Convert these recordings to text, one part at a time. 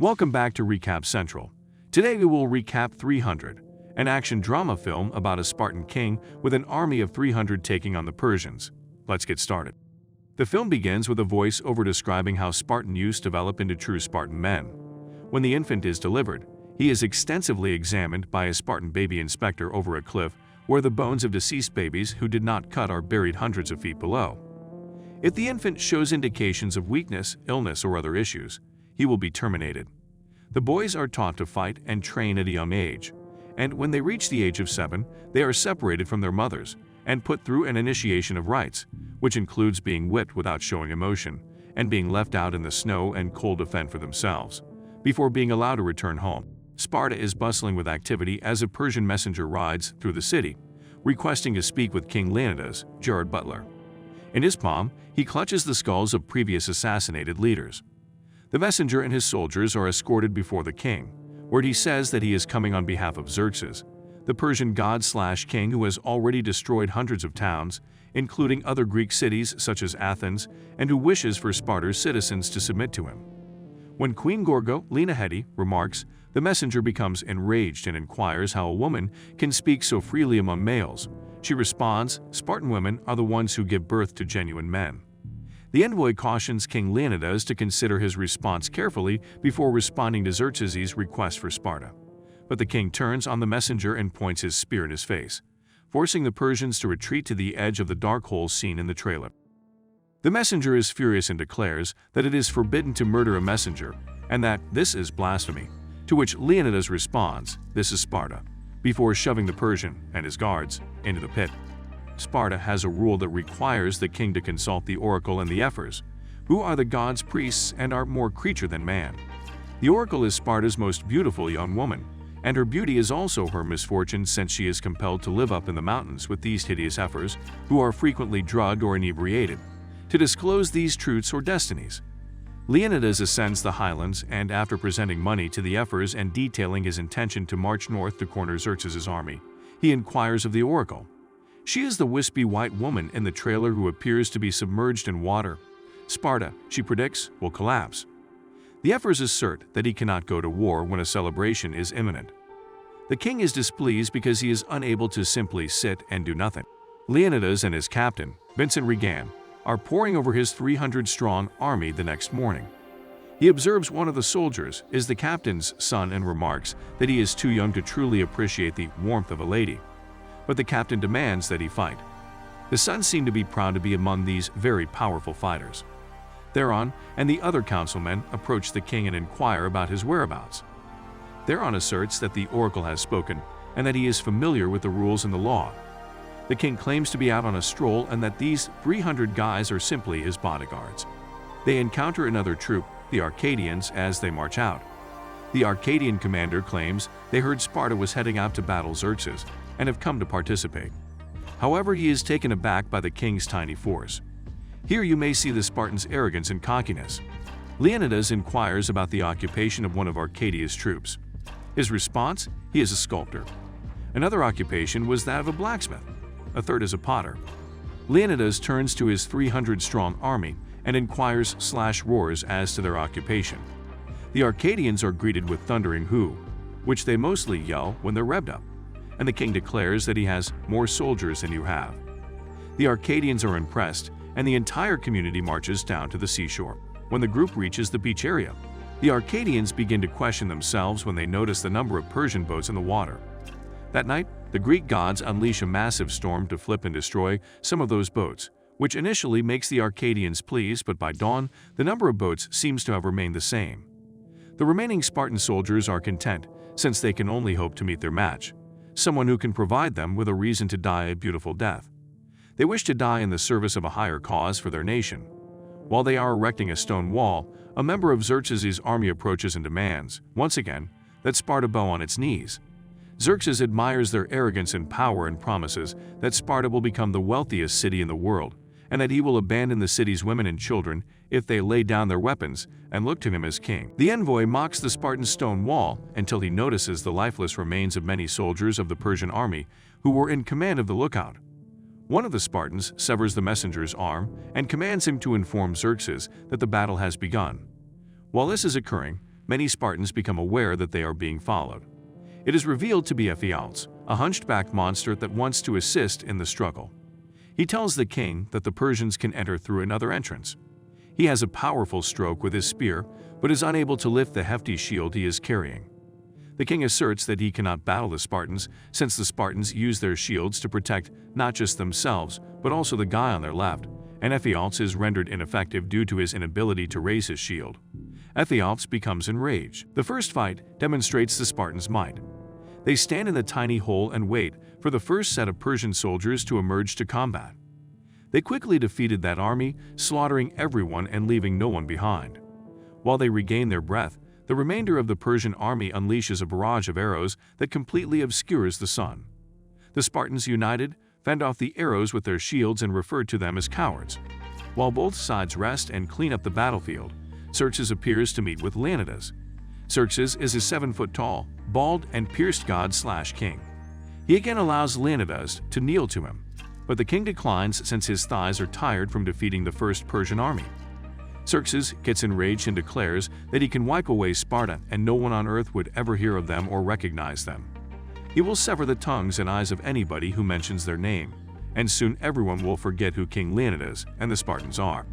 Welcome back to Recap Central. Today we will recap 300, an action drama film about a Spartan king with an army of 300 taking on the Persians. Let's get started. The film begins with a voice-over describing how Spartan youths develop into true Spartan men. When the infant is delivered, he is extensively examined by a Spartan baby inspector over a cliff where the bones of deceased babies who did not cut are buried hundreds of feet below. If the infant shows indications of weakness, illness, or other issues, he will be terminated. The boys are taught to fight and train at a young age, and when they reach the age of 7, they are separated from their mothers and put through an initiation of rites, which includes being whipped without showing emotion and being left out in the snow and cold to fend for themselves, before being allowed to return home. Sparta is bustling with activity as a Persian messenger rides through the city, requesting to speak with King Leonidas, Jared Butler. In his palm, he clutches the skulls of previous assassinated leaders. The messenger and his soldiers are escorted before the king, where he says that he is coming on behalf of Xerxes, the Persian god/king who has already destroyed hundreds of towns, including other Greek cities such as Athens, and who wishes for Sparta's citizens to submit to him. When Queen Gorgo, Lena Headey, remarks, the messenger becomes enraged and inquires how a woman can speak so freely among males. She responds, Spartan women are the ones who give birth to genuine men. The envoy cautions King Leonidas to consider his response carefully before responding to Xerxes' request for Sparta. But the king turns on the messenger and points his spear in his face, forcing the Persians to retreat to the edge of the dark hole seen in the trailer. The messenger is furious and declares that it is forbidden to murder a messenger and that this is blasphemy, to which Leonidas responds, this is Sparta, before shoving the Persian and his guards into the pit. Sparta has a rule that requires the king to consult the oracle and the ephors, who are the gods' priests and are more creature than man. The oracle is Sparta's most beautiful young woman, and her beauty is also her misfortune since she is compelled to live up in the mountains with these hideous ephors, who are frequently drugged or inebriated, to disclose these truths or destinies. Leonidas ascends the highlands and after presenting money to the ephors and detailing his intention to march north to corner Xerxes' army, he inquires of the oracle. She is the wispy white woman in the trailer who appears to be submerged in water. Sparta, she predicts, will collapse. The ephors assert that he cannot go to war when a celebration is imminent. The king is displeased because he is unable to simply sit and do nothing. Leonidas and his captain, Vincent Regan, are poring over his 300-strong army the next morning. He observes one of the soldiers is the captain's son and remarks that he is too young to truly appreciate the warmth of a lady. But the captain demands that he fight. The sons seem to be proud to be among these very powerful fighters. Theron and the other councilmen approach the king and inquire about his whereabouts. Theron asserts that the oracle has spoken and that he is familiar with the rules and the law. The king claims to be out on a stroll and that these 300 guys are simply his bodyguards. They encounter another troop, the Arcadians, as they march out. The Arcadian commander claims they heard Sparta was heading out to battle Xerxes and have come to participate. However, he is taken aback by the king's tiny force. Here you may see the Spartans' arrogance and cockiness. Leonidas inquires about the occupation of one of Arcadia's troops. His response? He is a sculptor. Another occupation was that of a blacksmith. A third is a potter. Leonidas turns to his 300-strong army and inquires/roars as to their occupation. The Arcadians are greeted with thundering hoo, which they mostly yell when they're revved up, and the king declares that he has more soldiers than you have. The Arcadians are impressed, and the entire community marches down to the seashore. When the group reaches the beach area, the Arcadians begin to question themselves when they notice the number of Persian boats in the water. That night, the Greek gods unleash a massive storm to flip and destroy some of those boats, which initially makes the Arcadians pleased, but by dawn, the number of boats seems to have remained the same. The remaining Spartan soldiers are content, since they can only hope to meet their match, someone who can provide them with a reason to die a beautiful death. They wish to die in the service of a higher cause for their nation. While they are erecting a stone wall, a member of Xerxes' army approaches and demands, once again, that Sparta bow on its knees. Xerxes admires their arrogance and power and promises that Sparta will become the wealthiest city in the world, and that he will abandon the city's women and children if they lay down their weapons and look to him as king. The envoy mocks the Spartan stone wall until he notices the lifeless remains of many soldiers of the Persian army who were in command of the lookout. One of the Spartans severs the messenger's arm and commands him to inform Xerxes that the battle has begun. While this is occurring, many Spartans become aware that they are being followed. It is revealed to be Ephialtes, a hunchbacked monster that wants to assist in the struggle. He tells the king that the Persians can enter through another entrance. He has a powerful stroke with his spear, but is unable to lift the hefty shield he is carrying. The king asserts that he cannot battle the Spartans since the Spartans use their shields to protect not just themselves, but also the guy on their left, and Ephialtes is rendered ineffective due to his inability to raise his shield. Ephialtes becomes enraged. The first fight demonstrates the Spartans' might. They stand in the tiny hole and wait for the first set of Persian soldiers to emerge to combat. They quickly defeated that army, slaughtering everyone and leaving no one behind. While they regain their breath, the remainder of the Persian army unleashes a barrage of arrows that completely obscures the sun. The Spartans, united, fend off the arrows with their shields and refer to them as cowards. While both sides rest and clean up the battlefield, Xerxes appears to meet with Leonidas. Xerxes is a 7-foot-tall, bald, and pierced god/king. He again allows Leonidas to kneel to him, but the king declines since his thighs are tired from defeating the first Persian army. Xerxes gets enraged and declares that he can wipe away Sparta and no one on earth would ever hear of them or recognize them. He will sever the tongues and eyes of anybody who mentions their name, and soon everyone will forget who King Leonidas and the Spartans are.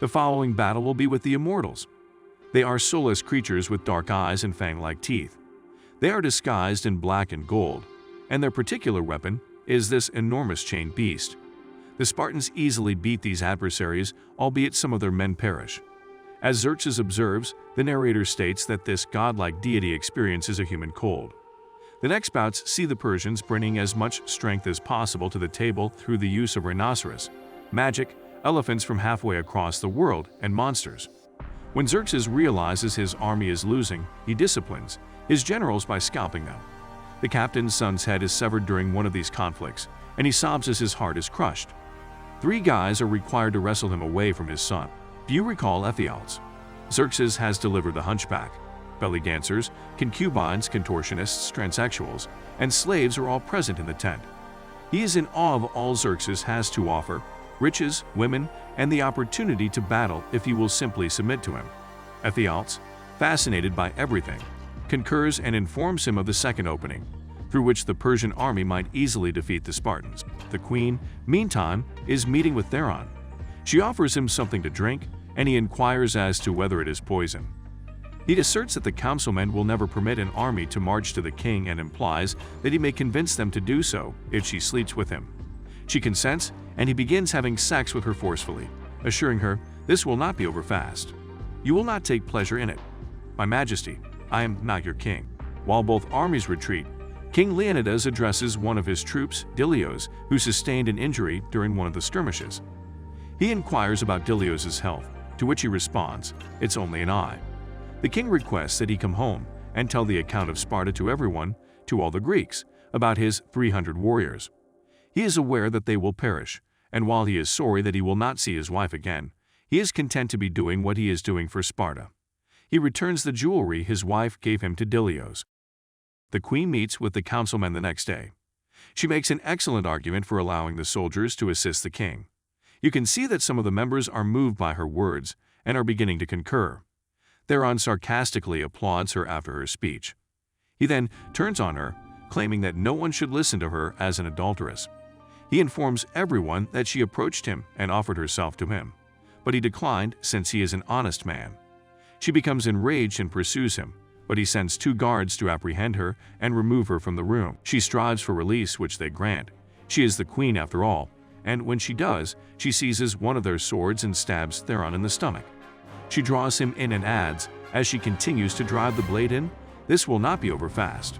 The following battle will be with the Immortals. They are soulless creatures with dark eyes and fang-like teeth. They are disguised in black and gold, and their particular weapon is this enormous chained beast. The Spartans easily beat these adversaries, albeit some of their men perish. As Xerxes observes, the narrator states that this godlike deity experiences a human cold. The next bouts see the Persians bringing as much strength as possible to the table through the use of rhinoceros, magic, elephants from halfway across the world, and monsters. When Xerxes realizes his army is losing, he disciplines his generals by scalping them. The captain's son's head is severed during one of these conflicts, and he sobs as his heart is crushed. 3 guys are required to wrestle him away from his son. Do you recall Ephialtes? Xerxes has delivered the hunchback. Belly dancers, concubines, contortionists, transsexuals, and slaves are all present in the tent. He is in awe of all Xerxes has to offer: riches, women, and the opportunity to battle if he will simply submit to him. Ephialtes, fascinated by everything, concurs and informs him of the second opening, through which the Persian army might easily defeat the Spartans. The queen, meantime, is meeting with Theron. She offers him something to drink, and he inquires as to whether it is poison. He asserts that the councilmen will never permit an army to march to the king and implies that he may convince them to do so if she sleeps with him. She consents, and he begins having sex with her forcefully, assuring her this will not be over fast. You will not take pleasure in it. My Majesty, I am not your king. While both armies retreat, King Leonidas addresses one of his troops, Dilios, who sustained an injury during one of the skirmishes. He inquires about Dilios' health, to which he responds, "It's only an eye." The king requests that he come home and tell the account of Sparta to everyone, to all the Greeks, about his 300 warriors. He is aware that they will perish, and while he is sorry that he will not see his wife again, he is content to be doing what he is doing for Sparta. He returns the jewelry his wife gave him to Dilios. The queen meets with the councilmen the next day. She makes an excellent argument for allowing the soldiers to assist the king. You can see that some of the members are moved by her words and are beginning to concur. Theron sarcastically applauds her after her speech. He then turns on her, claiming that no one should listen to her as an adulteress. He informs everyone that she approached him and offered herself to him, but he declined since he is an honest man. She becomes enraged and pursues him, but he sends 2 guards to apprehend her and remove her from the room. She strives for release, which they grant. She is the queen after all, and when she does, she seizes one of their swords and stabs Theron in the stomach. She draws him in and adds, as she continues to drive the blade in, "This will not be over fast.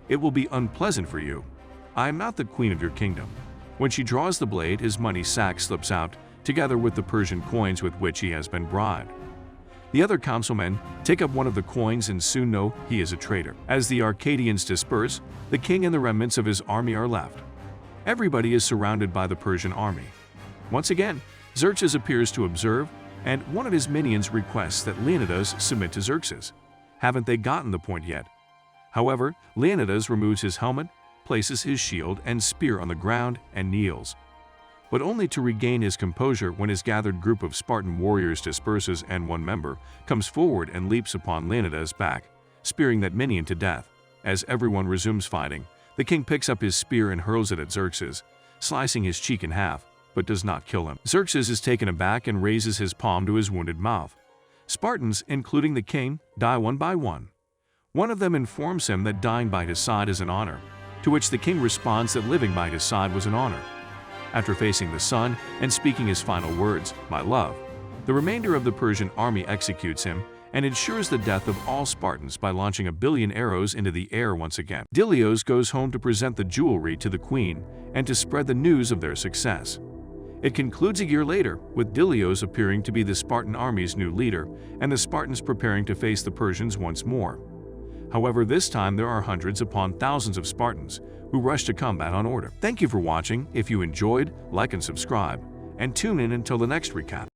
It will be unpleasant for you. I am not the queen of your kingdom." When she draws the blade, his money sack slips out, together with the Persian coins with which he has been bribed. The other councilmen take up one of the coins and soon know he is a traitor. As the Arcadians disperse, the king and the remnants of his army are left. Everybody is surrounded by the Persian army. Once again, Xerxes appears to observe, and one of his minions requests that Leonidas submit to Xerxes. Haven't they gotten the point yet? However, Leonidas removes his helmet, places his shield and spear on the ground, and kneels. but only to regain his composure when his gathered group of Spartan warriors disperses and one member comes forward and leaps upon Leonidas' back, spearing that minion to death. As everyone resumes fighting, the king picks up his spear and hurls it at Xerxes, slicing his cheek in half, but does not kill him. Xerxes is taken aback and raises his palm to his wounded mouth. Spartans, including the king, die one by one. One of them informs him that dying by his side is an honor, to which the king responds that living by his side was an honor. After facing the sun and speaking his final words, "My love," the remainder of the Persian army executes him and ensures the death of all Spartans by launching 1,000,000,000 arrows into the air once again. Dilios goes home to present the jewelry to the queen and to spread the news of their success. It concludes a year later, with Dilios appearing to be the Spartan army's new leader and the Spartans preparing to face the Persians once more. However, this time there are hundreds upon thousands of Spartans who rush to combat on order. Thank you for watching. If you enjoyed, like and subscribe, and tune in until the next recap.